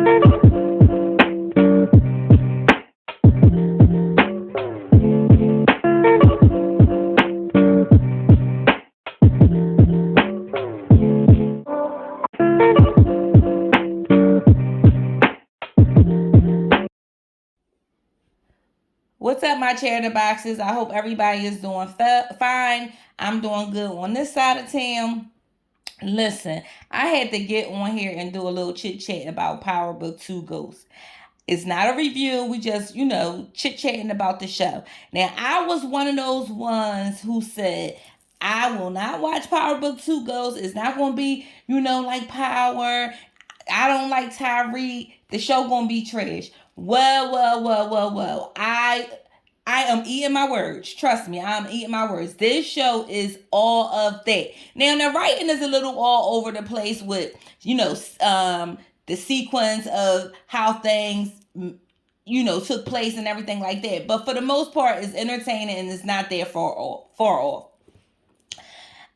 What's up, my chatter boxes? I hope everybody is doing fine. I'm doing good on this side of town. Listen, I had to get on here and do a little chit chat about Power Book 2 Ghosts. It's not a review. We just, chit chatting about the show. Now, I was one of those ones who said, I will not watch Power Book 2 Ghosts. It's not going to be, like Power. I don't like Tyree. The show going to be trash. Well. I am eating my words. Trust me, I'm eating my words. This show is all of that. Now, the writing is a little all over the place with, the sequence of how things, took place and everything like that. But for the most part, it's entertaining and it's not that far off.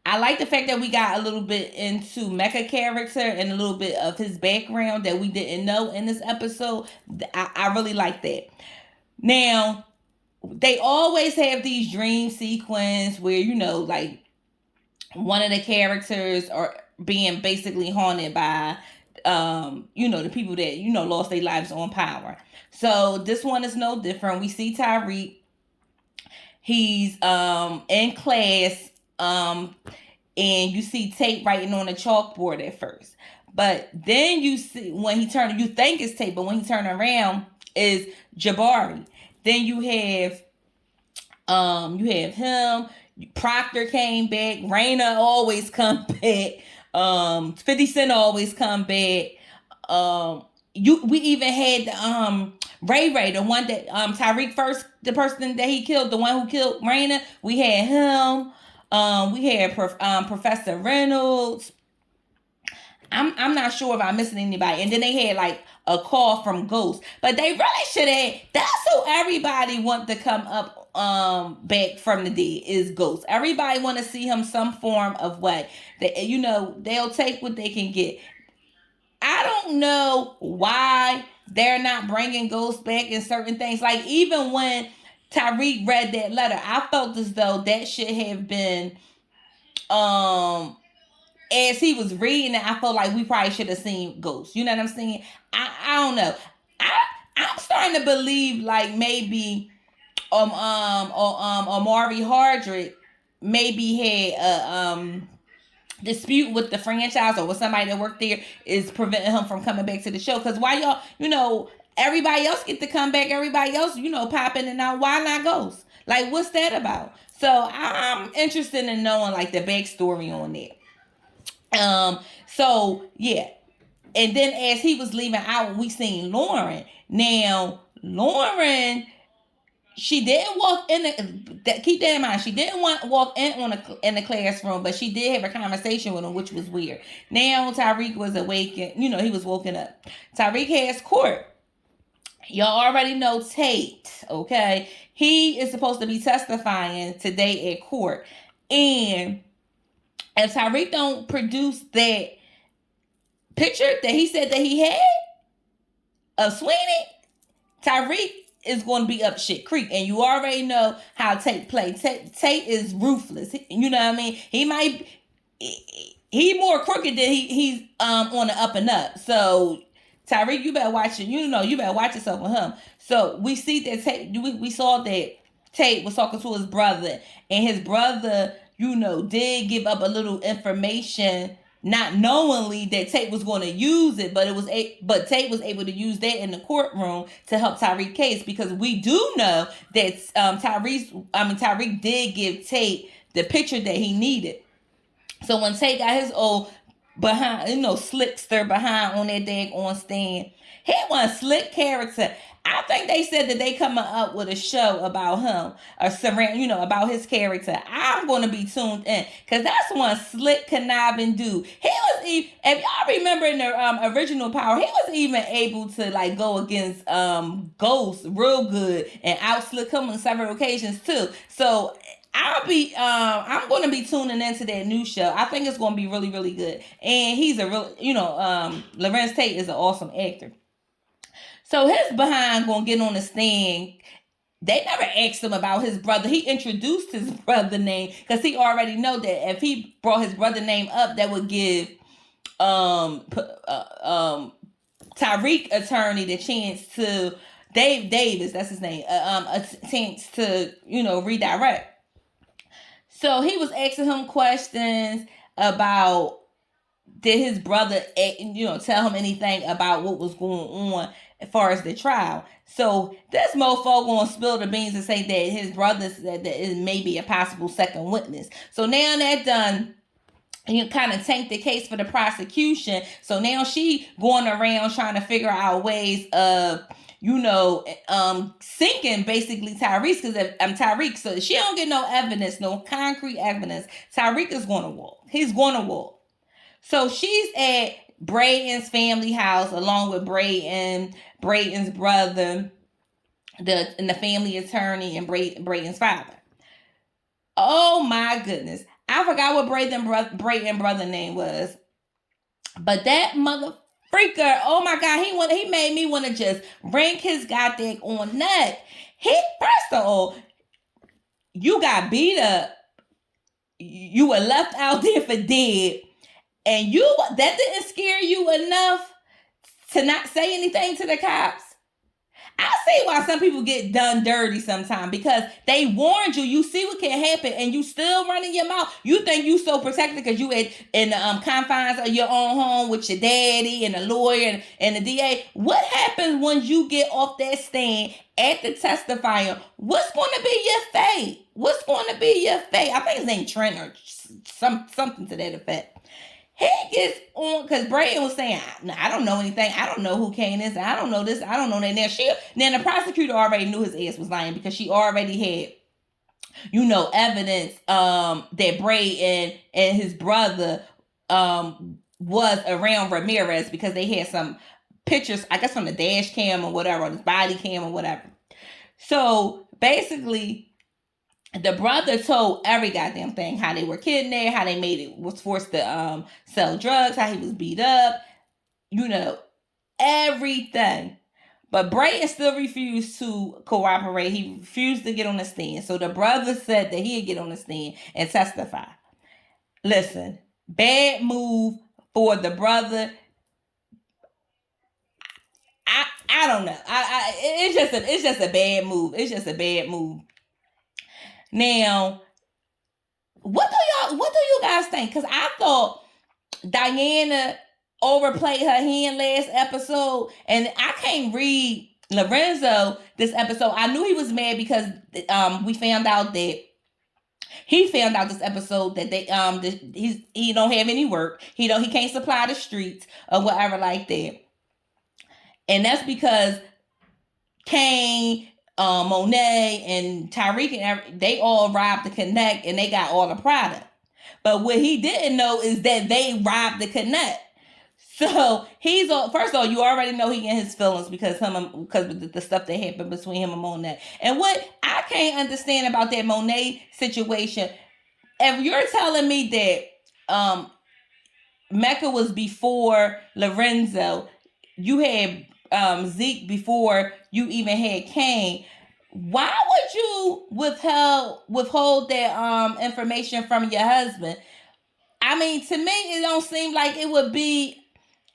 I like the fact that we got a little bit into Mecha character and a little bit of his background that we didn't know in this episode. I really like that. Now, they always have these dream sequence where, like one of the characters are being basically haunted by, the people that, lost their lives on Power. So this one is no different. We see Tyreek. He's in class, and you see Tate writing on a chalkboard at first. But then you see when you think it's Tate, but when he turn around is Jabari. Then you have him. Proctor came back. Raina always come back. 50 Cent always come back. We even had Ray, the one that Tariq first, the person that he killed, the one who killed Raina. We had him. We had Professor Reynolds. I'm not sure if I'm missing anybody. And then they had like a call from Ghost. But they really should have. That's who everybody want to come up back from the dead is Ghost. Everybody want to see him some form of way. That they'll take what they can get. I don't know why they're not bringing Ghost back in certain things. Like even when Tariq read that letter, I felt as though that should have been as he was reading it, I felt like we probably should have seen Ghost. You know what I'm saying? I don't know. I'm starting to believe like maybe Omari Hardrick maybe had a dispute with the franchise or with somebody that worked there is preventing him from coming back to the show. Because why y'all, everybody else get to come back, everybody else, popping and out. Why not Ghost? Like, what's that about? So I'm interested in knowing like the backstory on that. So yeah. And then as he was leaving out, we seen Lauren. Now, Lauren, she didn't walk in keep that in mind. She didn't walk in the classroom, but she did have a conversation with him, which was weird. Now Tariq was awakened, he was woken up. Tariq has court. Y'all already know Tate, okay? He is supposed to be testifying today at court. And if Tariq don't produce that picture that he said that he had of Sweeney, Tariq is going to be up shit creek. And you already know how Tate plays. Tate is ruthless. You know what I mean? He more crooked than he's on the up and up. So Tariq, you better watch it. You better watch yourself with him. So we see that Tate, we saw that Tate was talking to his brother, and his brother, did give up a little information, not knowingly that Tate was going to use it, but Tate was able to use that in the courtroom to help Tariq's case, because we do know that Tariq did give Tate the picture that he needed. So when Tate got his old behind, slickster behind on that daggone stand, he was a slick character. I think they said that they coming up with a show about him or about his character. I'm going to be tuned in because that's one slick conniving dude. He was even, if y'all remember in the original Power, he was even able to like go against Ghost real good and outslick him on several occasions too. So I'm going to be tuning into that new show. I think it's going to be really, really good. And he's a real, Larenz Tate is an awesome actor. So his behind gonna get on the stand. They never asked him about his brother. He introduced his brother name because he already know that if he brought his brother name up, that would give Tariq attorney the chance to Dave Davis, that's his name, a chance to redirect. So he was asking him questions about did his brother tell him anything about what was going on as far as the trial. So this mofo gonna spill the beans and say that his brother said that it may be a possible second witness. So now that done, you kind of tank the case for the prosecution. So now she going around trying to figure out ways of sinking basically Tariq, because I'm Tariq. So she don't get no evidence, no concrete evidence. Tariq is going to walk. He's going to walk. So she's at Brayden's family house along with Brayden's brother, the family attorney, and Brayden's father. Oh my goodness. I forgot what Brayden brother name was. But that mother freaker, oh my God, he made me want to just wring his goddamn on neck. First of all, you got beat up. You were left out there for dead. And that didn't scare you enough to not say anything to the cops. I see why some people get done dirty sometimes, because they warned you. You see what can happen, and you still running your mouth. You think you so protected because you in the confines of your own home with your daddy and a lawyer and the DA. What happens when you get off that stand at the testifying? What's going to be your fate? What's going to be your fate? I think his name Trent or something to that effect. He gets on because Brayden was saying, I don't know anything. I don't know who Kane is. I don't know this. I don't know that. Now the prosecutor already knew his ass was lying because she already had, evidence that Brayden and his brother was around Ramirez because they had some pictures, I guess, from the dash cam or whatever, or the body cam or whatever. So basically, the brother told every goddamn thing, how they were kidnapped, how they was forced to sell drugs, how he was beat up, everything. But Brayden still refused to cooperate. He refused to get on the stand. So the brother said that he'd get on the stand and testify. Listen, bad move for the brother. I don't know. It's just a bad move. It's just a bad move. Now, what do you guys think? Because I thought Diana overplayed her hand last episode, and I can't read Lorenzo this episode. I knew he was mad because we found out that he found out this episode that he don't have any work. He can't supply the streets or whatever like that, and that's because Kane, Monet, and Tariq and they all robbed the Connect and they got all the product. But what he didn't know is that they robbed the Connect. So he's first of all, you already know he in his feelings because of the stuff that happened between him and Monet. And what I can't understand about that Monet situation, if you're telling me that Mecca was before Lorenzo, you had Zeke before you even had Kane, why would you withhold that information from your husband? I mean, to me, it don't seem like it would be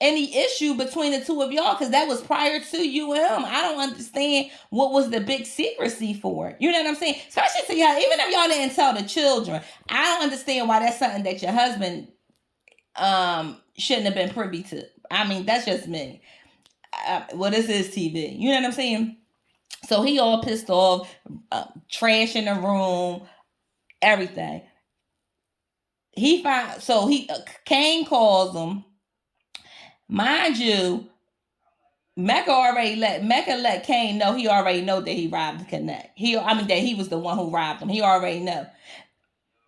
any issue between the two of y'all, because that was prior to you and him. I don't understand what was the big secrecy for. You know what I'm saying? Especially to y'all, even if y'all didn't tell the children, I don't understand why that's something that your husband shouldn't have been privy to. I mean, that's just me. This is TV. You know what I'm saying? So he all pissed off, trash in the room, everything. Kane calls him. Mind you, Mecca let Kane know he already know that he robbed the Connect. That he was the one who robbed him. He already know.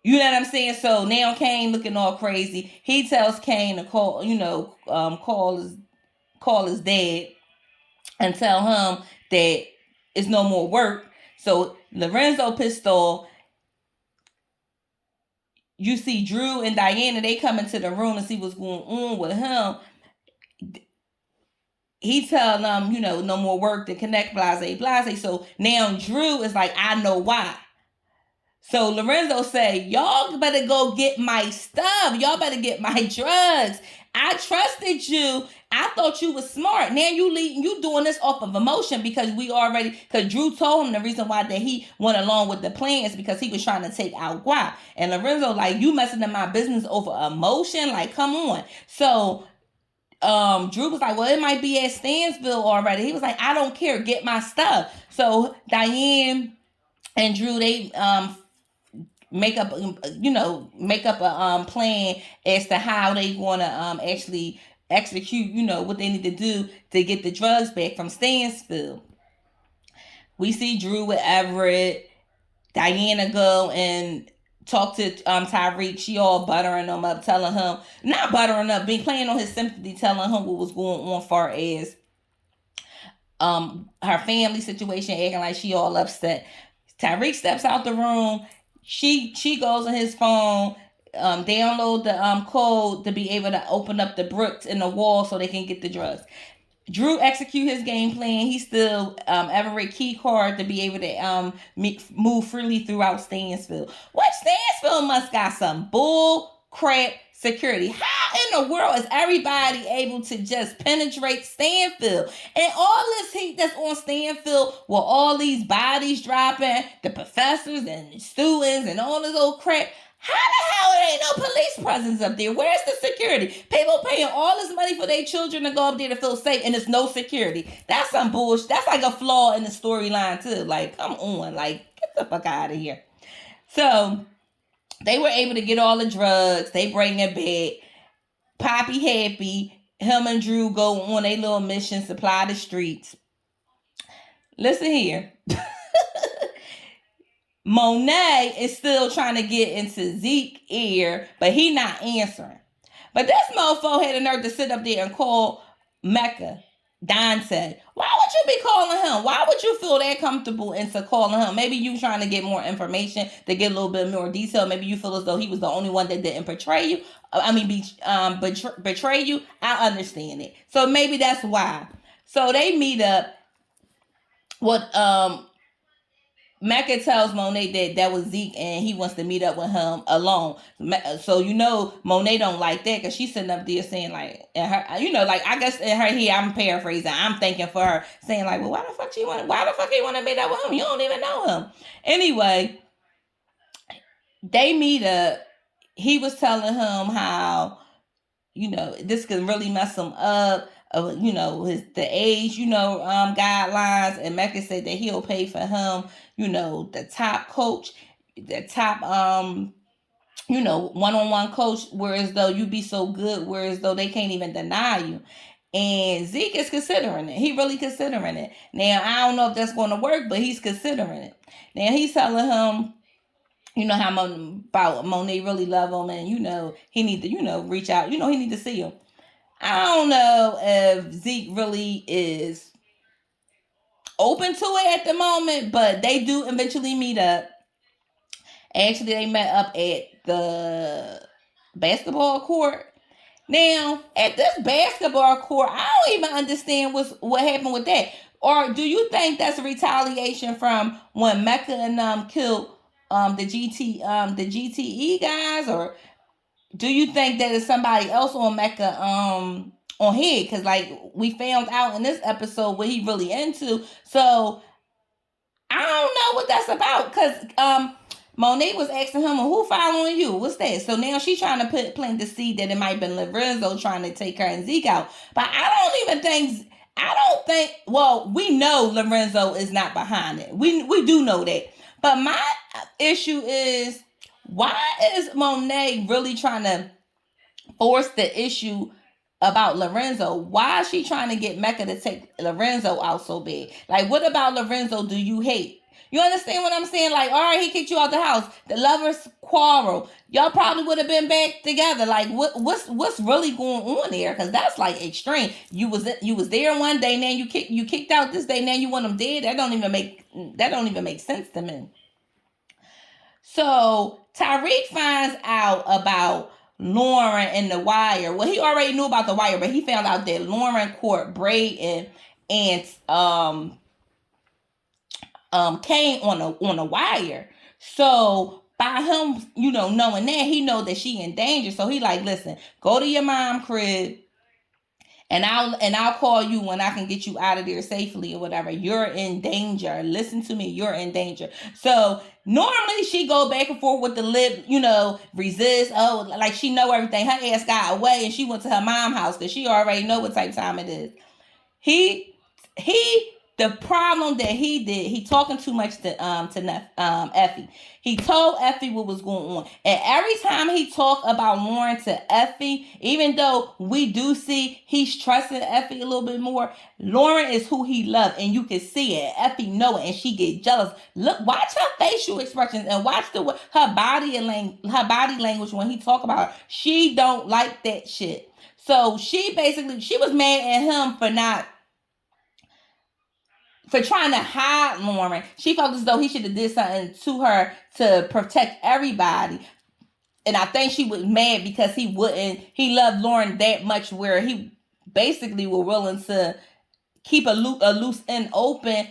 You know what I'm saying? So now Kane looking all crazy. He tells Kane to call his dad and tell him that it's no more work. So Lorenzo pissed off. You see Drew and Diana, they come into the room to see what's going on with him. he tell them, no more work to connect, blase, blase. So now Drew is like, I know why. So Lorenzo say, y'all better go get my stuff. Y'all better get my drugs. I trusted you. I thought you was smart. Now you doing this off of emotion because Drew told him the reason why that he went along with the plan is because he was trying to take out Guap. And Lorenzo like, you messing in my business over emotion? Like, come on. So Drew was like, well, it might be at Stansville already. He was like, I don't care. Get my stuff. So Diane and Drew, they make up a plan as to how they want to actually execute, what they need to do to get the drugs back from Stansville. We see Drew with Everett. Diana go and talk to Tariq. She all buttering him up, telling him, not buttering up, being playing on his sympathy, telling him what was going on far as her family situation, acting like she all upset. Tariq steps out the room. She goes on his phone, download the code to be able to open up the bricks in the wall so they can get the drugs. Drew execute his game plan. He still Everett key card to be able to move freely throughout Stansville. What Stansville must got some bull crap security. How in the world is everybody able to just penetrate Stansville? And all this heat that's on Stansville with all these bodies dropping, the professors and students and all this old crap. How the hell ain't no police presence up there? Where's the security? People paying all this money for their children to go up there to feel safe, and there's no security. That's some bullshit. That's like a flaw in the storyline too. Like, come on, like, get the fuck out of here. So they were able to get all the drugs. They bring it back. Poppy happy. Him and Drew go on a little mission, supply the streets. Listen here. Monet is still trying to get into Zeke's ear, but he not answering. But this mofo had the nerve to sit up there and call Mecca. Don said, why would you be calling him? Why would you feel that comfortable into calling him? Maybe you trying to get more information, to get a little bit more detail. Maybe you feel as though he was the only one that didn't betray you. Betray you. I understand it. So maybe that's why. So they meet up. Mecca tells Monet that was Zeke and he wants to meet up with him alone. So Monet don't like that because she's sitting up there saying like, in her, I guess in her here, I'm paraphrasing. I'm thinking for her saying like, well, why the fuck he want to meet up with him? You don't even know him. Anyway, they meet up. He was telling him how, this could really mess him up. The age, guidelines, and Mecca said that he'll pay for him, the top coach, the top, one-on-one coach, whereas though you be so good, whereas though they can't even deny you. And Zeke is considering it. He really considering it. Now, I don't know if that's going to work, but he's considering it. Now, he's telling him, how about Monet really love him and, he need to, reach out. He need to see him. I don't know if Zeke really is open to it at the moment, but they do eventually meet up. Actually, they met up at the basketball court. Now, at this basketball court, I don't even understand what happened with that. Or do you think that's a retaliation from when Mecca and killed the GTE guys, or do you think that it's somebody else on Mecca on here? Because like we found out in this episode what he really into. So I don't know what that's about. Because Monet was asking him, well, who following you? What's that? So now she's trying to plant the seed that it might have been Lorenzo trying to take her and Zeke out. But I don't think, well, we know Lorenzo is not behind it. We do know that. But my issue is, why is Monet really trying to force the issue about Lorenzo? Why is she trying to get Mecca to take Lorenzo out so bad? Like, what about Lorenzo do you hate? You understand what I'm saying? Like, all right, he kicked you out the house. The lovers quarrel. Y'all probably would have been back together. Like, what's really going on there? Because that's like extreme. You was there one day, now you kicked out this day, now you want them dead. That don't even make sense to me. So Tariq finds out about Lauren and The Wire. Well, he already knew about The Wire, but he found out that Lauren court Brayden and Kane on the Wire. So by him, knowing that, he know that she in danger. So he like, listen, go to your mom crib, and I'll call you when I can get you out of there safely or whatever. You're in danger. Listen to me. You're in danger. So normally she go back and forth with the lip, resist. Oh, like she know everything. Her ass got away and she went to her mom's house because she already know what type of time it is. He the problem that he did, he talking too much to Effie. He told Effie what was going on. And every time he talk about Lauren to Effie, even though we do see he's trusting Effie a little bit more, Lauren is who he loves, and you can see it. Effie know it, and she get jealous. Look, watch her facial expressions and watch her body language when he talk about her. She don't like that shit. So she was mad at him for trying to hide Lauren. She felt as though he should have did something to her to protect everybody. And I think she was mad because he loved Lauren that much where he basically was willing to keep a loose end open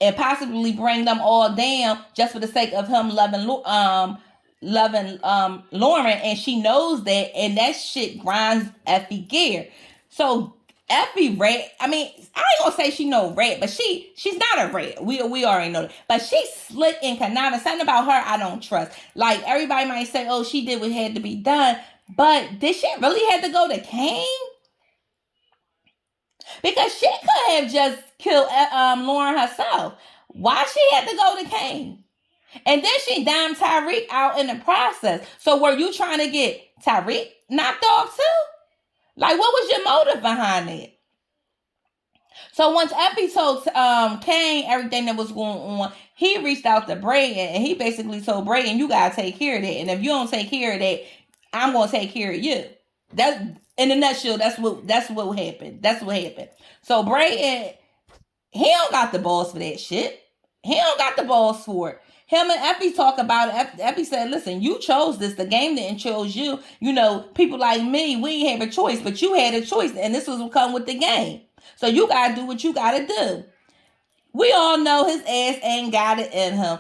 and possibly bring them all down just for the sake of him loving Lauren. And she knows that, and that shit grinds Effie gear. So Effie rat. I mean, I ain't gonna say she no rat, but she's not a rat. We already know that. But she's slick and conniving. Something about her I don't trust. Like everybody might say, oh, she did what had to be done, but did she really have to go to Kane? Because she could have just killed Lauren herself. Why she had to go to Kane? And then she dimed Tariq out in the process. So were you trying to get Tariq knocked off too? Like, what was your motive behind it? So once Effie told Kane everything that was going on, he reached out to Brayden, and he basically told Brayden, you gotta take care of that. And if you don't take care of that, I'm gonna take care of you. That's in a nutshell. That's what happened. That's what happened. So Brayden, he don't got the balls for that shit. He don't got the balls for it. Him and Effie talk about it. Effie said, listen, you chose this. The game didn't choose you. People like me, we ain't have a choice, but you had a choice, and this was what come with the game. So you got to do what you got to do. We all know his ass ain't got it in him.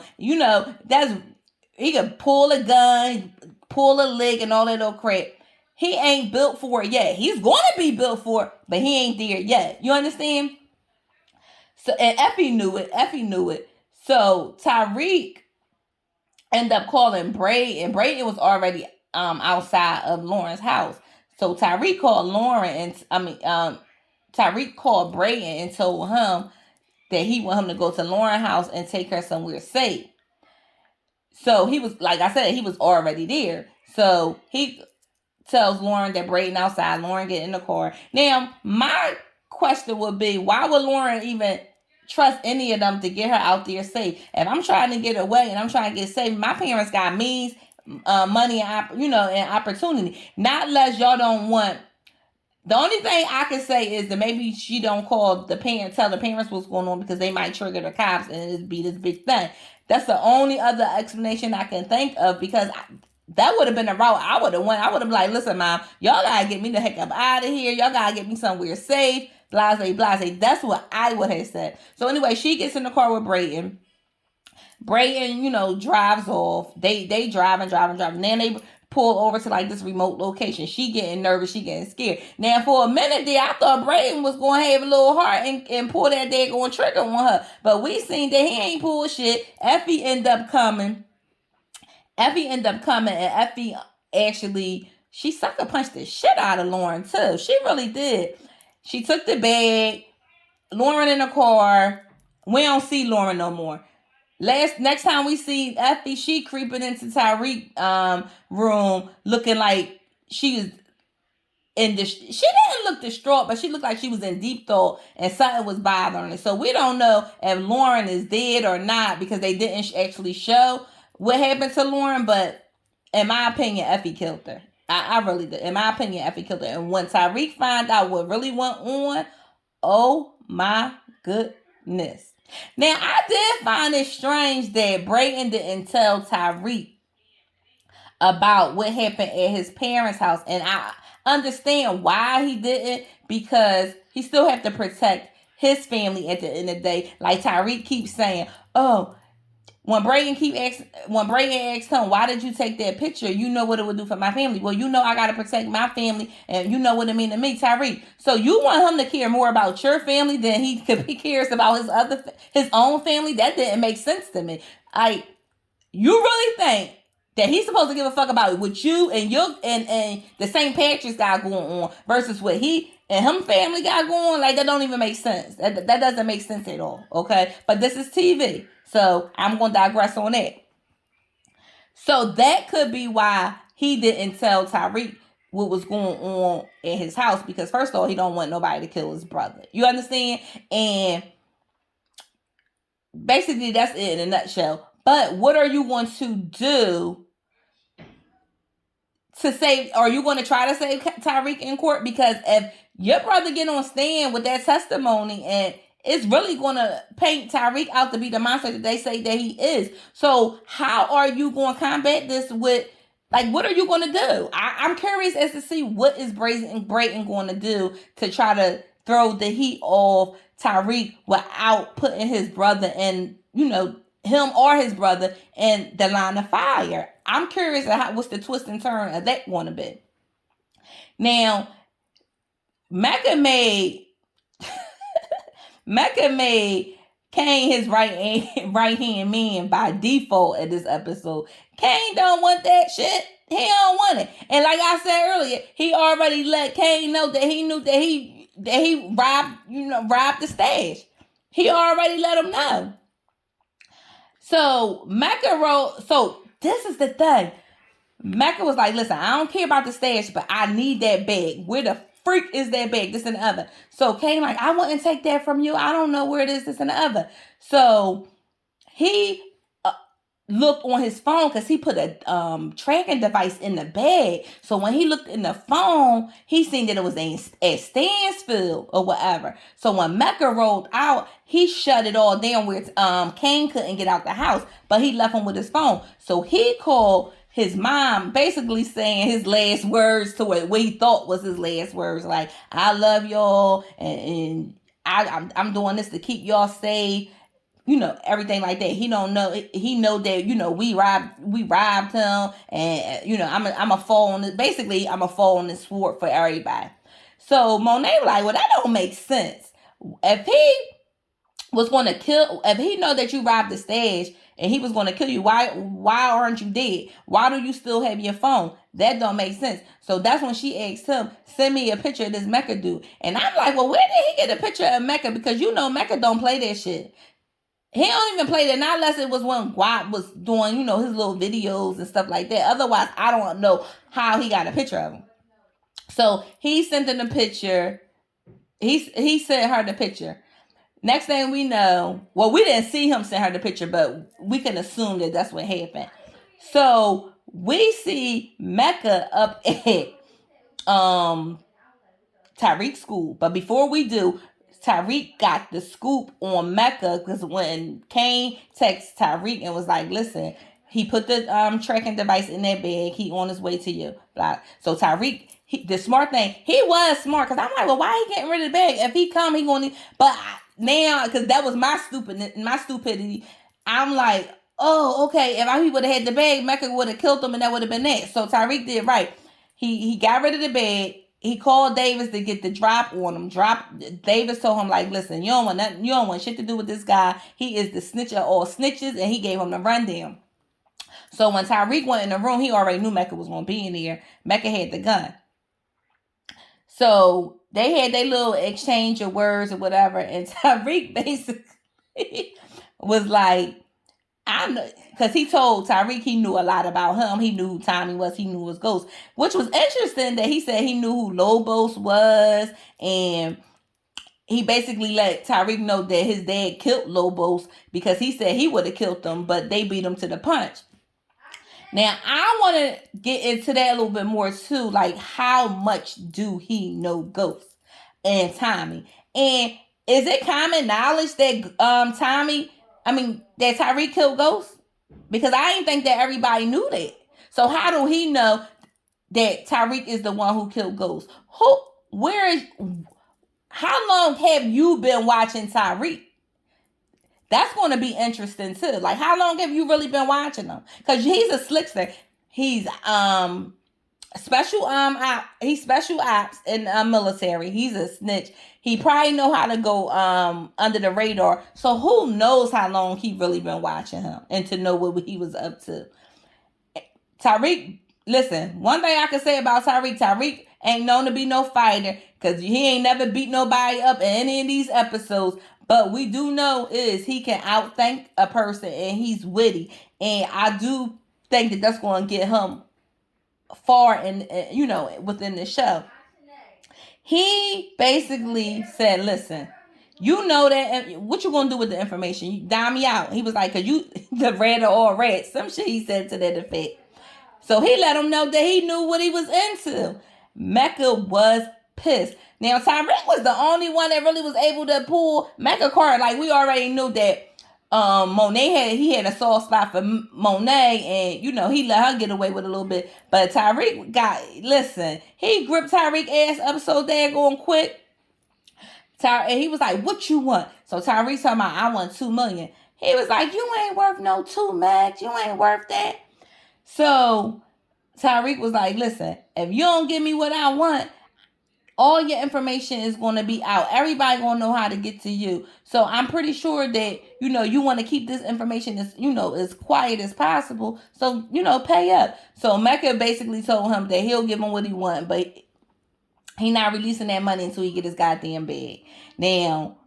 He can pull a gun, pull a leg, and all that old crap. He ain't built for it yet. He's going to be built for it, but he ain't there yet. You understand? So, and Effie knew it. So Tariq ended up calling Brayden. Brayden was already outside of Lauren's house. So Tariq called Tariq called Brayden and told him that he want him to go to Lauren's house and take her somewhere safe. So he was, like I said, he was already there. So he tells Lauren that Brayden outside. Lauren get in the car. Now, my question would be, why would Lauren even trust any of them to get her out there safe? If I'm trying to get away and I'm trying to get safe, my parents got means, money, and opportunity. Not unless y'all don't want. The only thing I can say is that maybe she don't tell the parents what's going on because they might trigger the cops and it'd be this big thing. That's the only other explanation I can think of, because that would have been the route I would have went. I would have been like, listen, Mom, y'all gotta get me the heck up out of here. Y'all gotta get me somewhere safe. Blase. That's what I would have said. So anyway, she gets in the car with Brayden. Brayden, drives off. They driving. Then they pull over to like this remote location. She getting nervous. She getting scared. Now for a minute there, I thought Brayden was going to have a little heart and pull that daggone trigger on her. But we seen that he ain't pull shit. Effie end up coming. And Effie actually, she sucker punched the shit out of Lauren too. She really did. She took the bag. Lauren in the car. We don't see Lauren no more. Next time we see Effie, she creeping into Tariq's room looking like she was she didn't look distraught, but she looked like she was in deep thought and something was bothering her. So we don't know if Lauren is dead or not because they didn't actually show what happened to Lauren, but in my opinion, Effie killed her. I really did. In my opinion, Effie killed her. And when Tariq found out what really went on, oh my goodness. Now, I did find it strange that Brayden didn't tell Tariq about what happened at his parents' house. And I understand why he didn't, because he still have to protect his family at the end of the day. Like Tariq keeps saying, oh, when Brayden asked him, why did you take that picture? You know what it would do for my family. Well, you know I got to protect my family, and you know what it mean to me, Tariq. So you want him to care more about your family than he cares about his own family? That didn't make sense to me. You really think that he's supposed to give a fuck about what you and the St. Patrick's got going on versus what he and him family got going on? Like, that don't even make sense. That doesn't make sense at all. Okay, but this is TV, so I'm gonna digress on that. So that could be why he didn't tell Tariq what was going on in his house, because first of all, he don't want nobody to kill his brother. You understand? And basically, that's it in a nutshell. But what are you going to do to save? Are you going to try to save Tariq in court? Because if your brother get on stand with that testimony, and it's really going to paint Tariq out to be the monster that they say that he is. So how are you going to combat this with, like, what are you going to do? I'm curious as to see what is Brayden going to do to try to throw the heat off Tariq without putting his brother in, him or his brother in the line of fire. I'm curious what's the twist and turn of that going to be. Now, Mecca made Kane his right hand man by default at this episode. Kane don't want that shit. He don't want it. And like I said earlier, he already let Kane know that he knew that he robbed the stash. He already let him know. So Mecca wrote. So this is the thing. Mecca was like, listen, I don't care about the stash, but I need that bag. Where the freak is that bag? This and the other. So Kane like, I wouldn't take that from you. I don't know where it is, this and the other. So he looked on his phone because he put a tracking device in the bag. So when he looked in the phone, he seen that it was at Stansfield or whatever. So when Mecca rolled out, he shut it all down where Kane couldn't get out the house, but he left him with his phone. So he called his mom, basically saying his last words to what he thought was his last words, like, I love y'all, and I'm doing this to keep y'all safe, everything like that. He don't know. He know that we robbed him, and I'm a fall on this. Basically, I'm a fall on this sword for everybody. So Monet was like, well, that don't make sense. If he was going to kill, if he know that you robbed the stash and he was going to kill you, why aren't you dead? Why do you still have your phone? That don't make sense. So that's when she asked him, send me a picture of this Mecca dude. And I'm like, well, where did he get a picture of Mecca? Because Mecca don't play that shit. He don't even play that, not unless it was when Guap was doing, his little videos and stuff like that. Otherwise, I don't know how he got a picture of him. So he sent him the picture. He sent her the picture. Next thing we know, well, we didn't see him send her the picture, but we can assume that that's what happened. So we see Mecca up at Tariq's school. But before we do, Tariq got the scoop on Mecca, because when Kane texted Tariq and was like, listen, he put the tracking device in that bag. He on his way to you. Blah. So Tariq, the smart thing, he was smart, because I'm like, well, why he getting rid of the bag? If he come, he going to... But now, because that was my stupidity, I'm like, oh, okay, if he would have had the bag, Mecca would have killed him, and that would have been that. So Tariq did right. He got rid of the bag. He called Davis to get the drop on him. Davis told him, like, listen, you don't want shit to do with this guy. He is the snitch of all snitches, and he gave him the rundown. So when Tariq went in the room, he already knew Mecca was going to be in there. Mecca had the gun. So they had their little exchange of words or whatever, and Tariq basically was like, I know, because he told Tariq he knew a lot about him. He knew who Tommy was. He knew his ghost, which was interesting that he said he knew who Lobos was, and he basically let Tariq know that his dad killed Lobos, because he said he would have killed them, but they beat him to the punch. Now, I want to get into that a little bit more too, like, how much do he know Ghost and Tommy? And is it common knowledge that that Tariq killed Ghost? Because I didn't think that everybody knew that. So how do he know that Tariq is the one who killed Ghost? How long have you been watching Tariq? That's going to be interesting too. Like, how long have you really been watching him? Because he's a slickster. He's he's special ops in military. He's a snitch. He probably know how to go under the radar. So who knows how long he really been watching him and to know what he was up to. Tariq, listen, one thing I can say about Tariq ain't known to be no fighter because he ain't never beat nobody up in any of these episodes. But we do know is he can outthink a person and he's witty. And I do think that that's going to get him far in, within the show. He basically said, listen, you know that, what you going to do with the information? You dime me out. He was like, because you, the red or all red. Some shit he said to that effect. So he let him know that he knew what he was into. Mecca was pissed. Now, Tariq was the only one that really was able to pull Mecca card. Like, we already knew that Monet had a soft spot for Monet, and he let her get away with a little bit. But Tariq he gripped Tariq ass up so daggone quick. And he was like, what you want? So Tariq talking about, I want $2 million. He was like, you ain't worth no 2 Max. You ain't worth that. So Tariq was like, listen, if you don't give me what I want, all your information is going to be out. Everybody going to know how to get to you. So I'm pretty sure that, you want to keep this information as quiet as possible. So, pay up. So Mecca basically told him that he'll give him what he wants, but he not releasing that money until he get his goddamn bag. Now,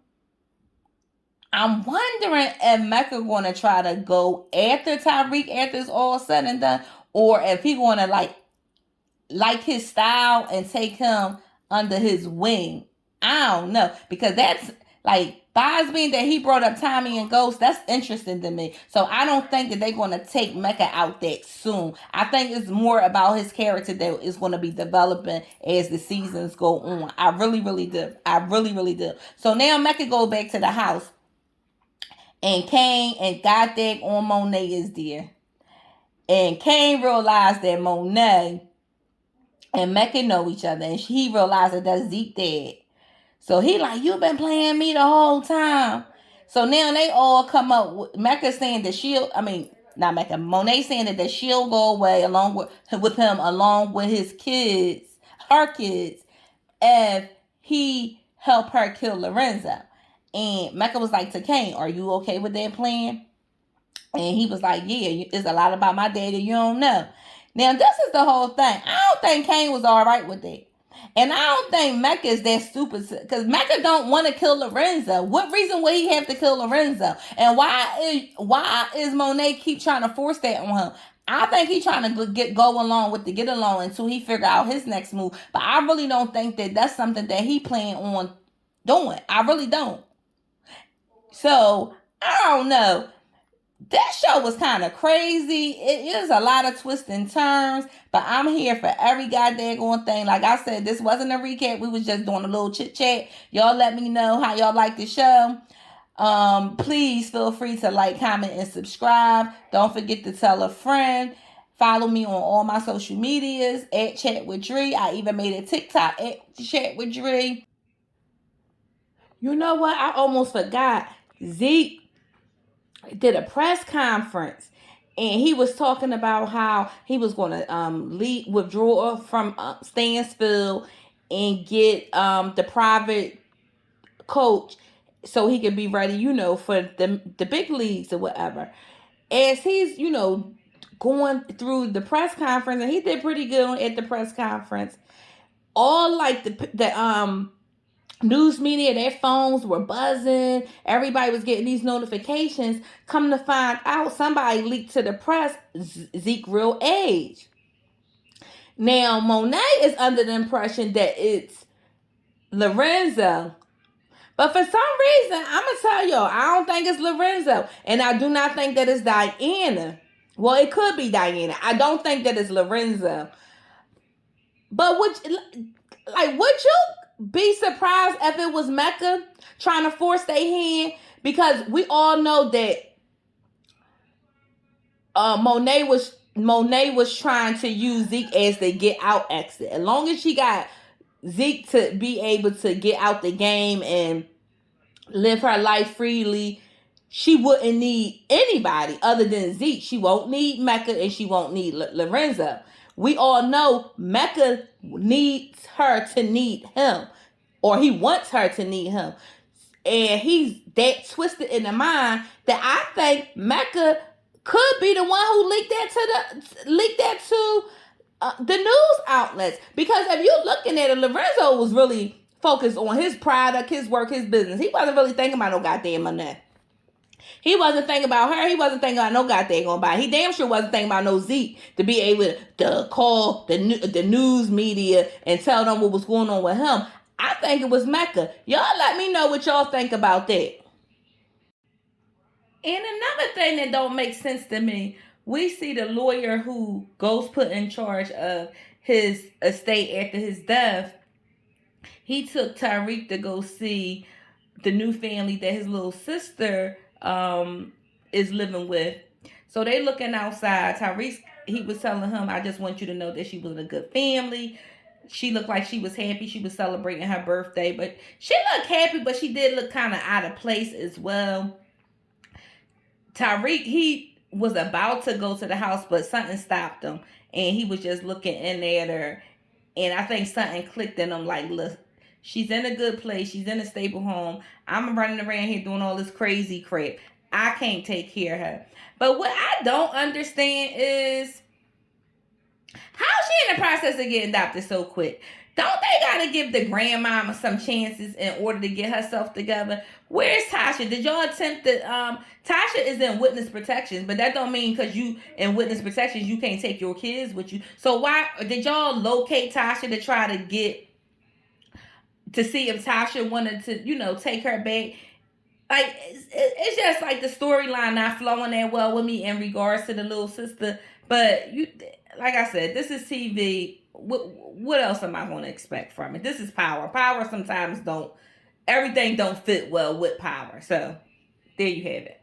I'm wondering if Mecca going to try to go after Tariq after it's all said and done, or if he going to like his style and take him under his wing. I don't know, because that's like Bosby that he brought up Tommy and Ghost. That's interesting to me. So I don't think that they're going to take Mecca out that soon. I think it's more about his character that is going to be developing as the seasons go on. I really, really do. I really, really do. So now Mecca go back to the house, and Kane and Goddamn on Monet is there. And Kane realized that Monet and Mecca know each other, and he realized that that's Zeke dead. So he like, you been playing me the whole time. So now they all come up with Mecca saying that not Mecca, Monet saying that she'll go away along with him, along with her kids, if he help her kill Lorenzo. And Mecca was like to Kane, are you okay with that plan? And he was like, yeah, it's a lot about my daddy you don't know. Now, this is the whole thing. I don't think Kane was all right with that. And I don't think Mecca is that stupid, because Mecca don't want to kill Lorenzo. What reason would he have to kill Lorenzo? And why is Monet keep trying to force that on him? I think he's trying to get along until he figure out his next move. But I really don't think that that's something that he plan on doing. I really don't. So, I don't know. That show was kind of crazy. It is a lot of twists and turns, but I'm here for every goddamn thing. Like I said, this wasn't a recap. We was just doing a little chit chat. Y'all let me know how y'all like the show. Please feel free to like, comment, and subscribe. Don't forget to tell a friend. Follow me on all my social medias at Chat with Dre. I even made a TikTok at Chat with Dre. You know what? I almost forgot. Zeke did a press conference, and he was talking about how he was going to withdraw from Stansfield and get the private coach so he could be ready, for the big leagues or whatever. As he's, going through the press conference, and he did pretty good at the press conference. All like the news media, their phones were buzzing. Everybody was getting these notifications. Come to find out, somebody leaked to the press Zeke's real age. Now, Monet is under the impression that it's Lorenzo. But for some reason, I'm going to tell y'all, I don't think it's Lorenzo. And I do not think that it's Diana. Well, it could be Diana. I don't think that it's Lorenzo. But would you be surprised if it was Mecca trying to force their hand? Because we all know that Monet was Monet was trying to use Zeke as the get out exit. As long as she got Zeke to be able to get out the game and live her life freely, she wouldn't need anybody other than Zeke. She won't need Mecca and she won't need Lorenzo. We all know Mecca needs her to need him, or he wants her to need him. And he's that twisted in the mind that I think Mecca could be the one who leaked that to the news outlets. Because if you're looking at it, Lorenzo was really focused on his product, his work, his business. He wasn't really thinking about no goddamn money. He wasn't thinking about her. He wasn't thinking about no goddamn gonna buy. He damn sure wasn't thinking about no Zeke to be able to call the news media and tell them what was going on with him. I think it was Mecca. Y'all let me know what y'all think about that. And another thing that don't make sense to me, we see the lawyer who goes put in charge of his estate after his death. He took Tariq to go see the new family that his little sister is living with. So they looking outside. Tariq, he was telling him, I just want you to know that she was in a good family. She looked like she was happy. She was celebrating her birthday, but she looked happy, but she did look kind of out of place as well. Tariq, he was about to go to the house, but something stopped him, and he was just looking in at her, and I think something clicked in him. Like, look, she's in a good place. She's in a stable home. I'm running around here doing all this crazy crap. I can't take care of her. But what I don't understand is how she in the process of getting adopted so quick. Don't they gotta give the grandmama some chances in order to get herself together? Where's Tasha? Did y'all attempt to Tasha is in witness protections, but that don't mean because you in witness protections you can't take your kids with you. So why did y'all locate Tasha to try to get to see if Tasha wanted to, take her back? Like it's just like the storyline not flowing that well with me in regards to the little sister. But like I said, this is TV. What else am I going to expect from it? This is Power. Power sometimes everything don't fit well with Power. So there you have it.